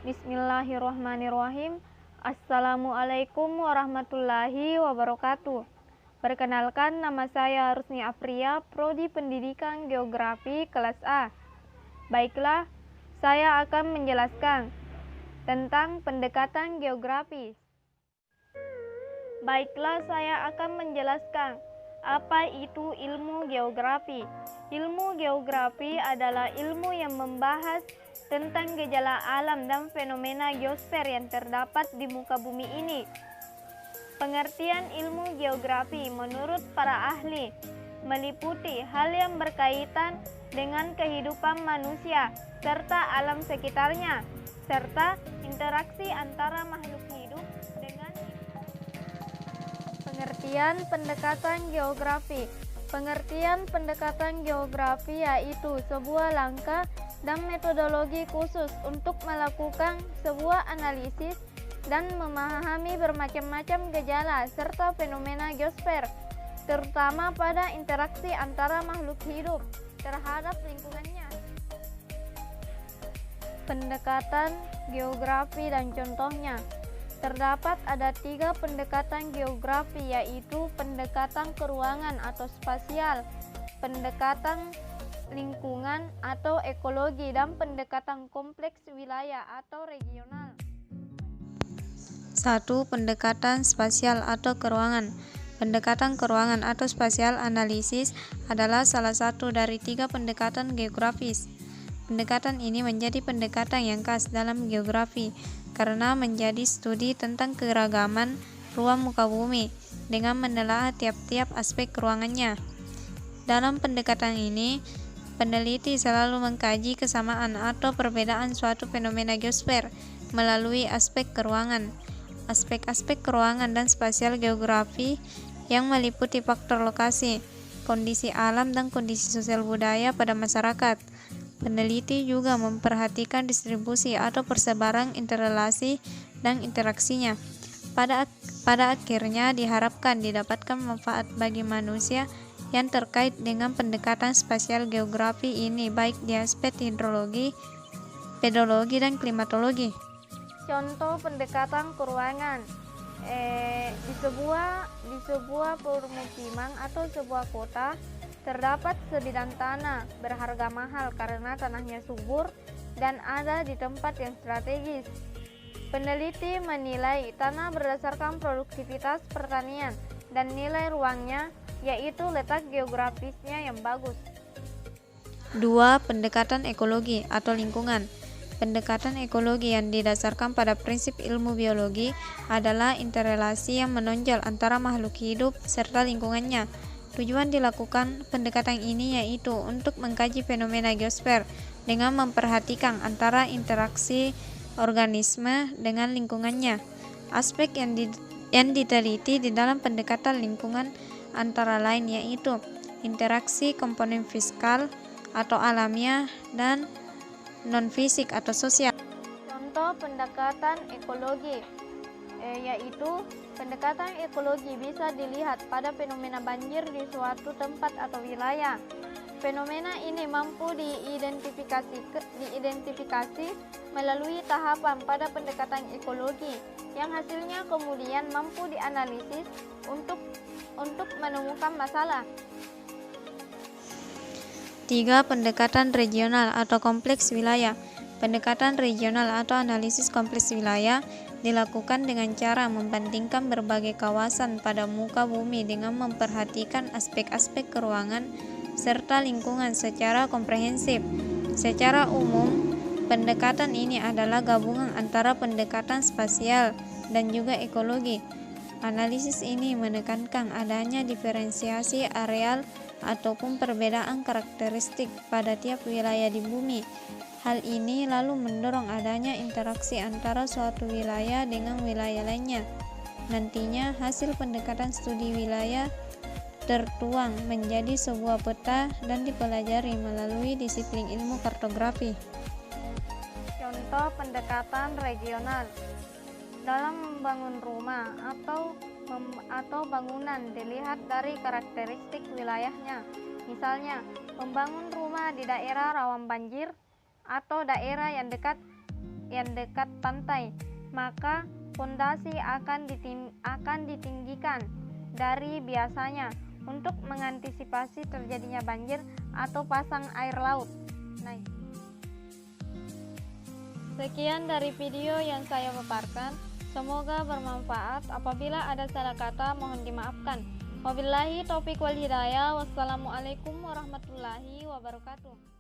Bismillahirrahmanirrahim. Assalamualaikum warahmatullahi wabarakatuh. Perkenalkan, nama saya Rusni Apria, Prodi Pendidikan Geografi kelas A. Baiklah, saya akan menjelaskan tentang pendekatan geografis. Baiklah, saya akan menjelaskan apa itu ilmu geografi. Ilmu geografi adalah ilmu yang membahas tentang gejala alam dan fenomena geosfer yang terdapat di muka bumi ini. Pengertian ilmu geografi menurut para ahli meliputi hal yang berkaitan dengan kehidupan manusia serta alam sekitarnya, serta interaksi antara makhluk hidup dengan pengertian pendekatan geografi. Pengertian pendekatan geografi yaitu sebuah langkah dan metodologi khusus untuk melakukan sebuah analisis dan memahami bermacam-macam gejala serta fenomena geosfer, terutama pada interaksi antara makhluk hidup terhadap lingkungannya. Pendekatan geografi dan contohnya. Terdapat ada 3 pendekatan geografi, yaitu pendekatan keruangan atau spasial, pendekatan lingkungan atau ekologi, dan pendekatan kompleks wilayah atau regional. 1. Pendekatan spasial atau keruangan. Pendekatan keruangan atau spasial analisis adalah salah satu dari 3 pendekatan geografis. Pendekatan ini menjadi pendekatan yang khas dalam geografi karena menjadi studi tentang keragaman ruang muka bumi dengan menelaah tiap-tiap aspek ruangannya. Dalam pendekatan ini, peneliti selalu mengkaji kesamaan atau perbedaan suatu fenomena geosfer melalui aspek keruangan. Aspek-aspek keruangan dan spasial geografi yang meliputi faktor lokasi, kondisi alam, dan kondisi sosial budaya pada masyarakat. Peneliti juga memperhatikan distribusi atau persebaran interrelasi dan interaksinya. Pada akhirnya diharapkan didapatkan manfaat bagi manusia yang terkait dengan pendekatan spasial geografi ini, baik di aspek hidrologi, pedologi, dan klimatologi. Contoh pendekatan keruangan. Di sebuah permukiman atau sebuah kota terdapat sebidang tanah berharga mahal karena tanahnya subur dan ada di tempat yang strategis. Peneliti menilai tanah berdasarkan produktivitas pertanian dan nilai ruangnya, yaitu letak geografisnya yang bagus. 2. Pendekatan ekologi atau lingkungan. Pendekatan ekologi yang didasarkan pada prinsip ilmu biologi adalah interrelasi yang menonjol antara makhluk hidup serta lingkungannya. Tujuan dilakukan pendekatan ini yaitu untuk mengkaji fenomena geosfer dengan memperhatikan antara interaksi organisme dengan lingkungannya. Aspek yang diteliti di dalam pendekatan lingkungan antara lain yaitu interaksi komponen fisikal atau alamiah dan non-fisik atau sosial. Contoh pendekatan ekologi yaitu pendekatan ekologi bisa dilihat pada fenomena banjir di suatu tempat atau wilayah. Fenomena ini mampu diidentifikasi melalui tahapan pada pendekatan ekologi yang hasilnya kemudian mampu dianalisis untuk menemukan masalah. 3. Pendekatan regional atau kompleks wilayah. Pendekatan regional atau analisis kompleks wilayah dilakukan dengan cara membandingkan berbagai kawasan pada muka bumi dengan memperhatikan aspek-aspek keruangan serta lingkungan secara komprehensif. Secara umum, pendekatan ini adalah gabungan antara pendekatan spasial dan juga ekologi. Analisis ini menekankan adanya diferensiasi areal ataupun perbedaan karakteristik pada tiap wilayah di bumi. Hal ini lalu mendorong adanya interaksi antara suatu wilayah dengan wilayah lainnya. Nantinya hasil pendekatan studi wilayah tertuang menjadi sebuah peta dan dipelajari melalui disiplin ilmu kartografi. Contoh pendekatan regional. Dalam membangun rumah atau bangunan dilihat dari karakteristik wilayahnya. Misalnya, membangun rumah di daerah rawan banjir atau daerah yang dekat yang dekat pantai, maka fondasi akan ditinggikan dari biasanya untuk mengantisipasi terjadinya banjir atau pasang air laut. Sekian dari video yang saya paparkan. Semoga bermanfaat. Apabila ada salah kata mohon dimaafkan. Wabillahi taufiq wal hidayah. Wassalamualaikum warahmatullahi wabarakatuh.